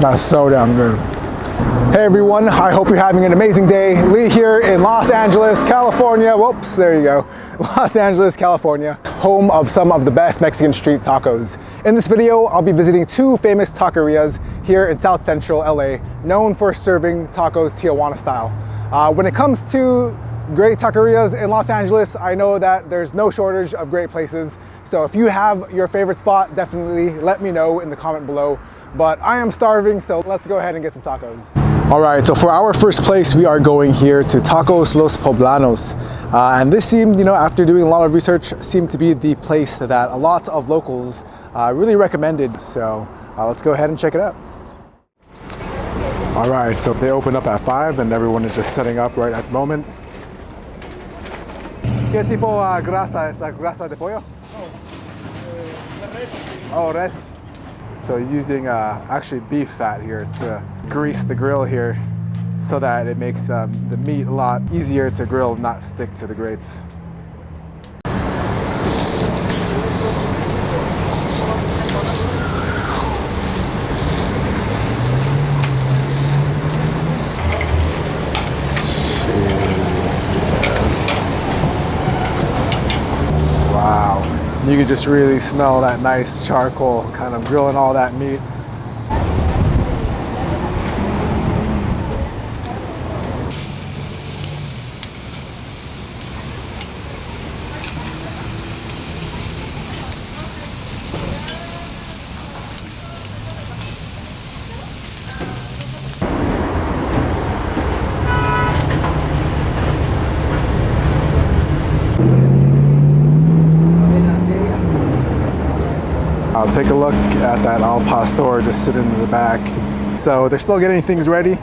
That's so damn good. Hey everyone, I hope you're having an amazing day. Lee here in Los Angeles, California. Whoops, there you go. Los Angeles, California, home of some of the best Mexican street tacos. In this video, I'll be visiting two famous taquerias here in South Central LA, known for serving tacos Tijuana style. When it comes to great taquerias in Los Angeles, I know that there's no shortage of great places. So if you have your favorite spot, definitely let me know in the comment below. But I am starving, so let's go ahead and get some tacos. All right, so for our first place, we are going here to Tacos Los Poblanos. And this seemed, after doing a lot of research, seemed to be the place that a lot of locals really recommended. So let's go ahead and check it out. All right, so they open up at 5 and everyone is just setting up right at the moment. ¿Qué tipo grasa es? ¿Grasa de pollo? Oh, res. So he's using actually beef fat here to grease the grill here so that it makes the meat a lot easier to grill, not stick to the grates. Wow. You can just really smell that nice charcoal kind of grilling all that meat. I'll take a look at that al pastor just sitting in the back. So they're still getting things ready.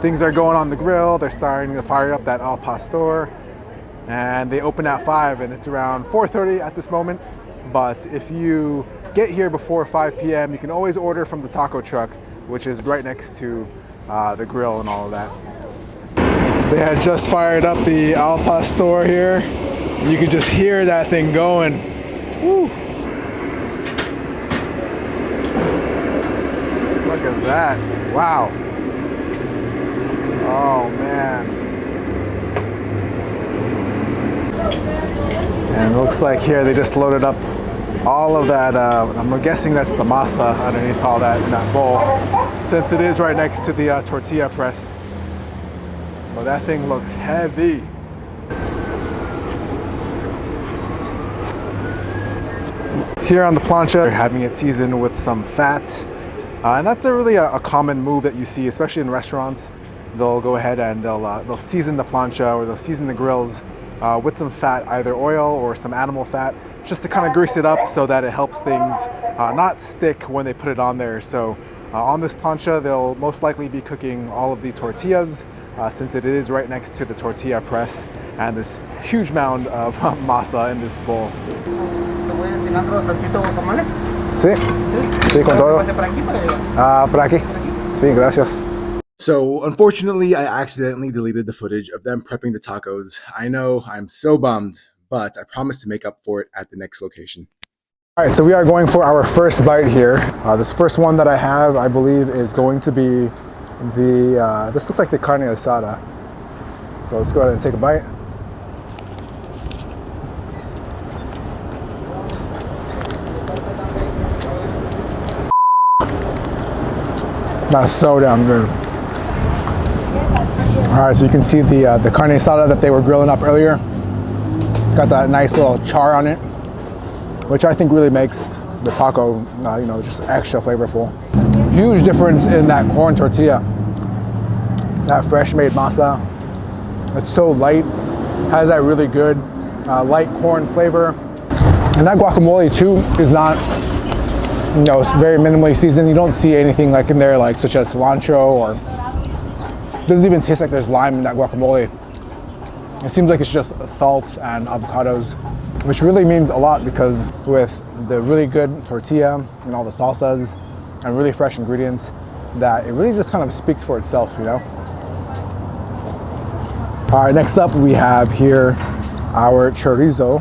Things are going on the grill. They're starting to fire up that al pastor. And they open at 5 and it's around 4:30 at this moment. But if you get here before 5 p.m., you can always order from the taco truck, which is right next to the grill and all of that. They had just fired up the al pastor here. You can just hear that thing going. Woo. Look at that. Wow. Oh man. And it looks like here they just loaded up all of that, I'm guessing that's the masa underneath all that in that bowl, since it is right next to the tortilla press. Well, that thing looks heavy. Here on the plancha, they're having it seasoned with some fat. And that's really a common move that you see, especially in restaurants. They'll go ahead and they'll season the plancha or they'll season the grills with some fat, either oil or some animal fat, just to kind of grease it up so that it helps things not stick when they put it on there. So on this plancha, they'll most likely be cooking all of the tortillas since it is right next to the tortilla press and this huge mound of masa in this bowl. Sí, sí, con todo. Por aquí. Sí, gracias. So, unfortunately, I accidentally deleted the footage of them prepping the tacos. I know, I'm so bummed, but I promise to make up for it at the next location. All right, so we are going for our first bite here. This first one that I have, I believe, is going to be this looks like the carne asada. So let's go ahead and take a bite. That's so damn good. All right, so you can see the carne asada that they were grilling up earlier. It's got that nice little char on it, which I think really makes the taco, just extra flavorful. Huge difference in that corn tortilla. That fresh made masa. It's so light, has that really good light corn flavor. And that guacamole too is not, it's very minimally seasoned. You don't see anything like in there like such as cilantro, or it doesn't even taste like there's lime in that guacamole. It seems like it's just salt and avocados, which really means a lot because with the really good tortilla and all the salsas and really fresh ingredients, that it really just kind of speaks for itself, All right, next up we have here our chorizo.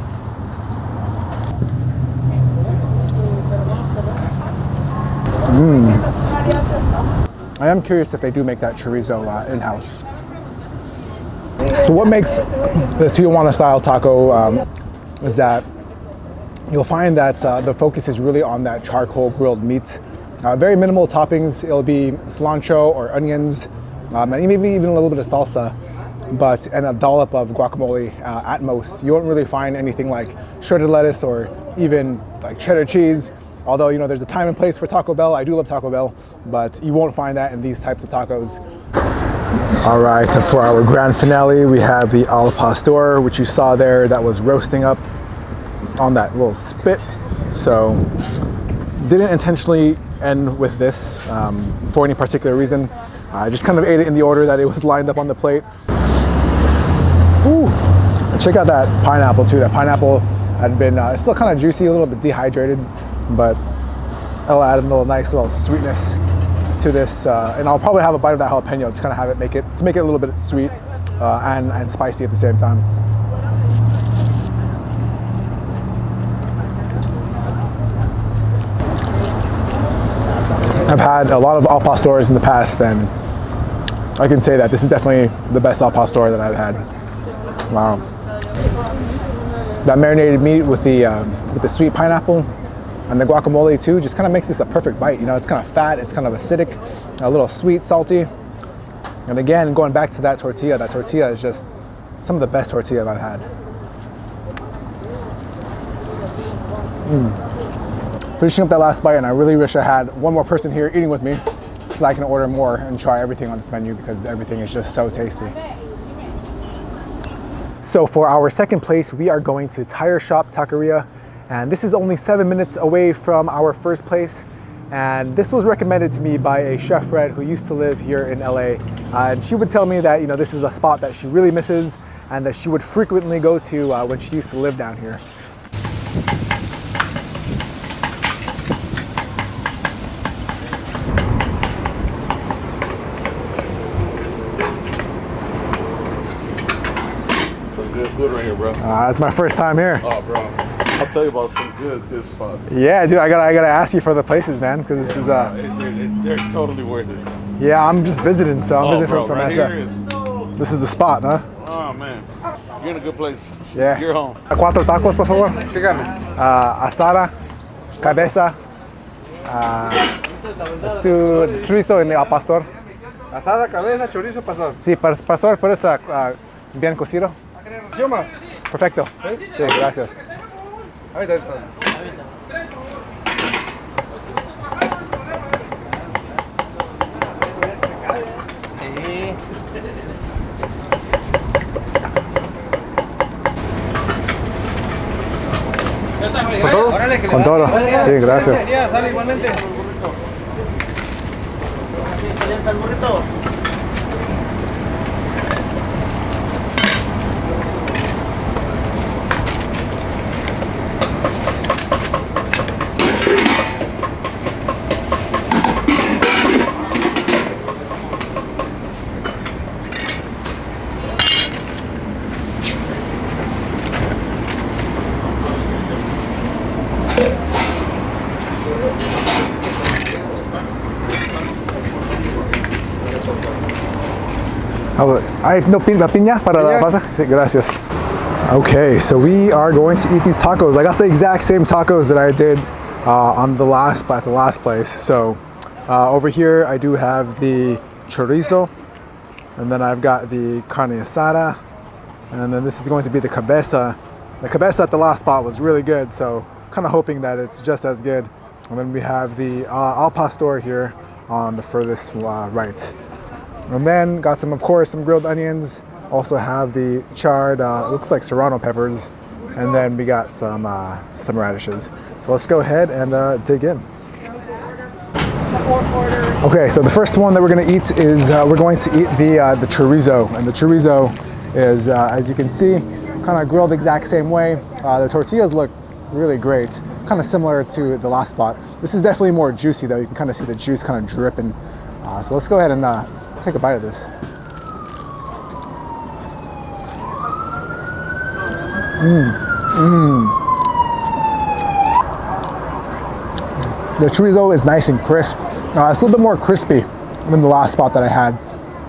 I am curious if they do make that chorizo in-house. So what makes the Tijuana style taco is that you'll find that the focus is really on that charcoal grilled meat. Very minimal toppings. It'll be cilantro or onions, and maybe even a little bit of salsa, and a dollop of guacamole at most. You won't really find anything like shredded lettuce or even like cheddar cheese. Although, you know, there's a time and place for Taco Bell. I do love Taco Bell, but you won't find that in these types of tacos. All right, for our grand finale, we have the al pastor, which you saw there, that was roasting up on that little spit. So, didn't intentionally end with this for any particular reason. I just kind of ate it in the order that it was lined up on the plate. Ooh, and check out that pineapple too. That pineapple had been, it's still kind of juicy, a little bit dehydrated, but it'll add a nice little sweetness to this. And I'll probably have a bite of that jalapeno to kind of have it make it a little bit sweet and spicy at the same time. I've had a lot of al pastors in the past, and I can say that this is definitely the best al pastor that I've had. Wow. That marinated meat with the sweet pineapple and the guacamole too just kind of makes this a perfect bite. You know, it's kind of fat, it's kind of acidic, a little sweet, salty. And again, going back to that tortilla is just some of the best tortilla I've had. Finishing up that last bite, and I really wish I had one more person here eating with me so I can order more and try everything on this menu because everything is just so tasty. So for our second place, we are going to Tire Shop Taqueria, and this is only 7 minutes away from our first place. And this was recommended to me by a chef friend who used to live here in LA. And she would tell me that, you know, this is a spot that she really misses and that she would frequently go to when she used to live down here. Good right here, bro. That's my first time here. Oh, bro. I'll tell you about some good spots. Yeah, dude, I gotta ask you for the places, man, because this is they're totally worth it. Yeah, I'm just visiting, so I'm visiting from right SF. This is the spot, huh? Oh man, you're in a good place. Yeah. You're home. 4 tacos, por favor. ¿Qué carne? Asada, cabeza. Let's do chorizo and the al pastor. Asada, cabeza, chorizo, pastor. Sí, pastor, pero es bien cocido. ¿Sí o más? Perfecto. Sí, gracias. Ahorita, ahorita. ¿Con todo? Con todo. Sí, gracias. Sale igualmente. ¿Hay no piña para la pasa? Sí, gracias. Okay, so we are going to eat these tacos. I got the exact same tacos that I did at the last place. So over here I do have the chorizo, and then I've got the carne asada, and then this is going to be the cabeza. The cabeza at the last spot was really good, so kind of hoping that it's just as good. And then we have the al pastor here on the furthest right. And then got some, of course, some grilled onions. Also have the charred, looks like serrano peppers. And then we got some radishes. So let's go ahead and dig in. Okay, so the first one that we're gonna eat is, we're going to eat the chorizo. And the chorizo is, as you can see, kind of grilled the exact same way. The tortillas look really great, kind of similar to the last spot. This is definitely more juicy though. You can kind of see the juice kind of dripping. So let's go ahead and take a bite of this. The chorizo is nice and crisp. It's a little bit more crispy than the last spot that I had.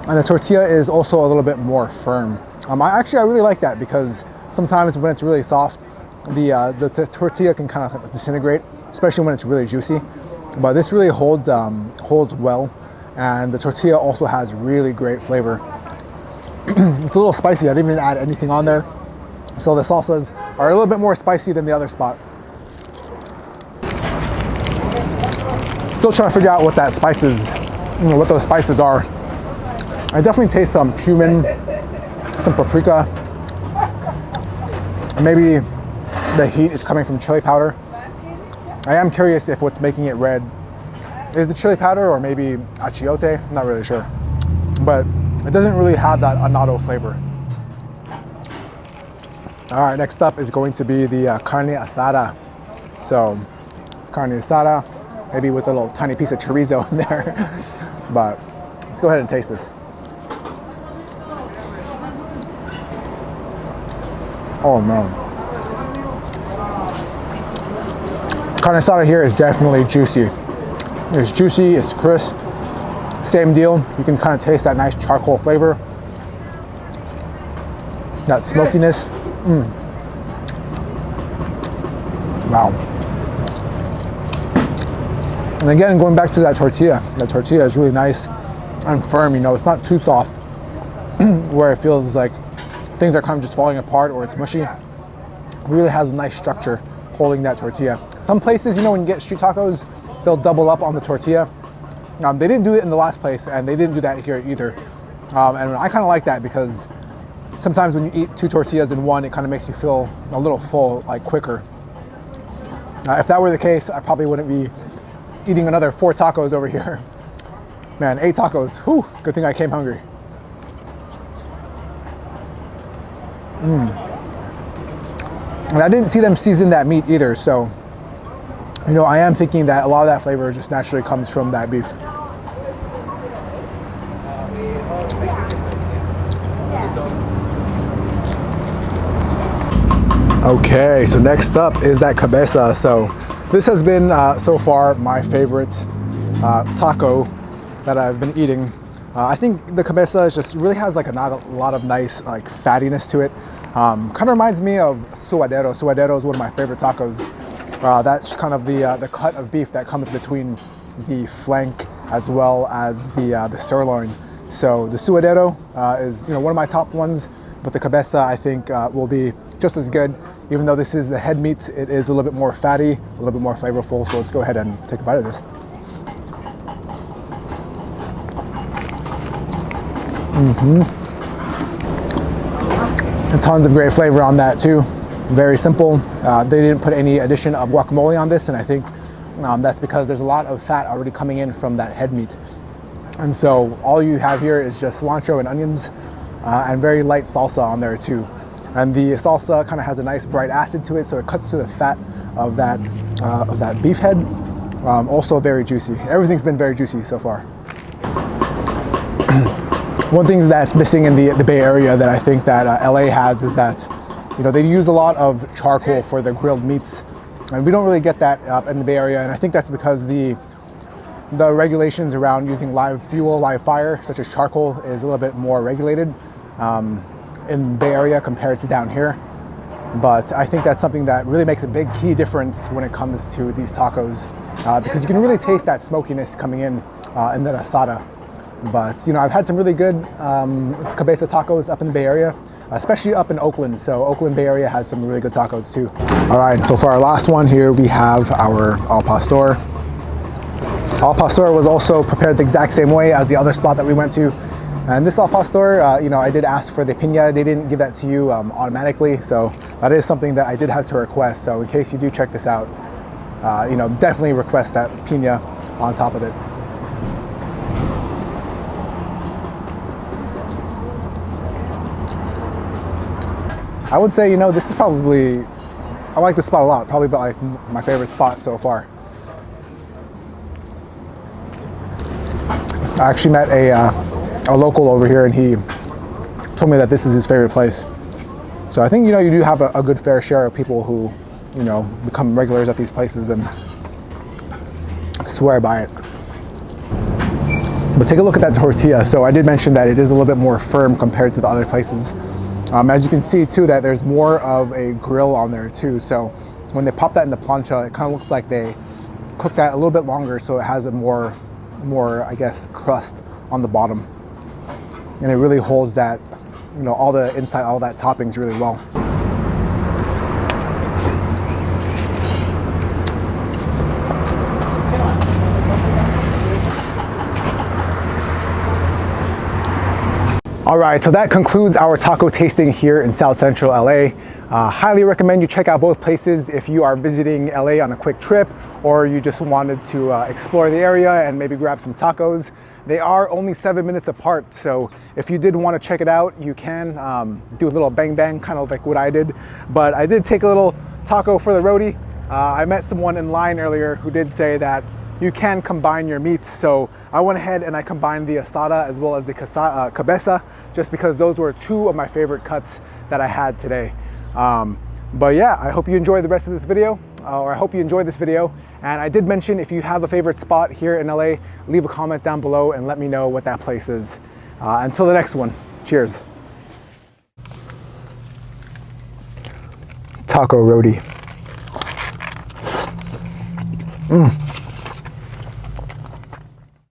And the tortilla is also a little bit more firm. I really like that because sometimes when it's really soft, the tortilla can kind of disintegrate, especially when it's really juicy. But this really holds well, and the tortilla also has really great flavor. It's a little spicy. I didn't even add anything on there, so the salsas are a little bit more spicy than the other spot. Still trying to figure out what that spices, what those spices are. I definitely taste some cumin, some paprika. Maybe the heat is coming from chili powder. I am curious if what's making it red is the chili powder or maybe achiote. I'm not really sure. But it doesn't really have that annatto flavor. All right, next up is going to be the carne asada. So, carne asada, maybe with a little tiny piece of chorizo in there. But let's go ahead and taste this. Oh no. Carne asada here is definitely juicy. It's juicy, it's crisp. Same deal, you can kind of taste that nice charcoal flavor. That smokiness. Wow. And again, going back to that tortilla is really nice and firm, it's not too soft where it feels like things are kind of just falling apart or it's mushy. It really has a nice structure holding that tortilla. Some places, when you get street tacos, they'll double up on the tortilla. They didn't do it in the last place, and they didn't do that here either. And I kind of like that because sometimes when you eat two tortillas in one, it kind of makes you feel a little full, like quicker. If that were the case, I probably wouldn't be eating another 4 tacos over here. Man, 8 tacos, whew, good thing I came hungry. And I didn't see them season that meat either, so I am thinking that a lot of that flavor just naturally comes from that beef. Okay, so next up is that cabeza. So this has been so far my favorite taco that I've been eating. I think the cabeza just really has like a lot of nice like fattiness to it. Kind of reminds me of suadero. Suadero is one of my favorite tacos. That's kind of the cut of beef that comes between the flank as well as the sirloin. So the suadero is one of my top ones, but the cabeza I think will be just as good. Even though this is the head meat, it is a little bit more fatty, a little bit more flavorful. So let's go ahead and take a bite of this. And tons of great flavor on that too. Very simple. They didn't put any addition of guacamole on this, and I think that's because there's a lot of fat already coming in from that head meat. And so all you have here is just cilantro and onions and very light salsa on there too. And the salsa kind of has a nice bright acid to it, so it cuts to the fat of that beef head. Also very juicy. Everything's been very juicy so far. One thing that's missing in the Bay Area that I think that LA has is that they use a lot of charcoal for their grilled meats, and we don't really get that up in the Bay Area. And I think that's because the regulations around using live fuel, live fire, such as charcoal, is a little bit more regulated in Bay Area compared to down here. But I think that's something that really makes a big key difference when it comes to these tacos, because you can really taste that smokiness coming in that asada. But I've had some really good cabeza tacos up in the Bay Area, especially up in Oakland. So Oakland Bay Area has some really good tacos too. All right, so for our last one here, we have our al pastor. Al pastor was also prepared the exact same way as the other spot that we went to. And this al pastor, I did ask for the piña. They didn't give that to you automatically. So that is something that I did have to request. So in case you do check this out, definitely request that piña on top of it. I would say, this is probably, I like this spot a lot. Probably like my favorite spot so far. I actually met a local over here, and he told me that this is his favorite place. So I think, you do have a good fair share of people who, become regulars at these places and swear by it. But take a look at that tortilla. So I did mention that it is a little bit more firm compared to the other places. As you can see too, that there's more of a grill on there too. So when they pop that in the plancha, it kind of looks like they cook that a little bit longer, so it has a more, I guess, crust on the bottom. And it really holds that, you know, all the inside, all that toppings really well. All right, so that concludes our taco tasting here in South Central LA. Highly recommend you check out both places if you are visiting LA on a quick trip, or you just wanted to explore the area and maybe grab some tacos. They are only 7 minutes apart, so if you did want to check it out, you can do a little bang bang, kind of like what I did. But I did take a little taco for the roadie. I met someone in line earlier who did say that you can combine your meats, so I went ahead and I combined the asada as well as the cabeza, just because those were two of my favorite cuts that I had today. But yeah, I hope you enjoy the rest of this video, or I hope you enjoyed this video. And I did mention, if you have a favorite spot here in LA, leave a comment down below and let me know what that place is. Until the next one, cheers. Taco roadie.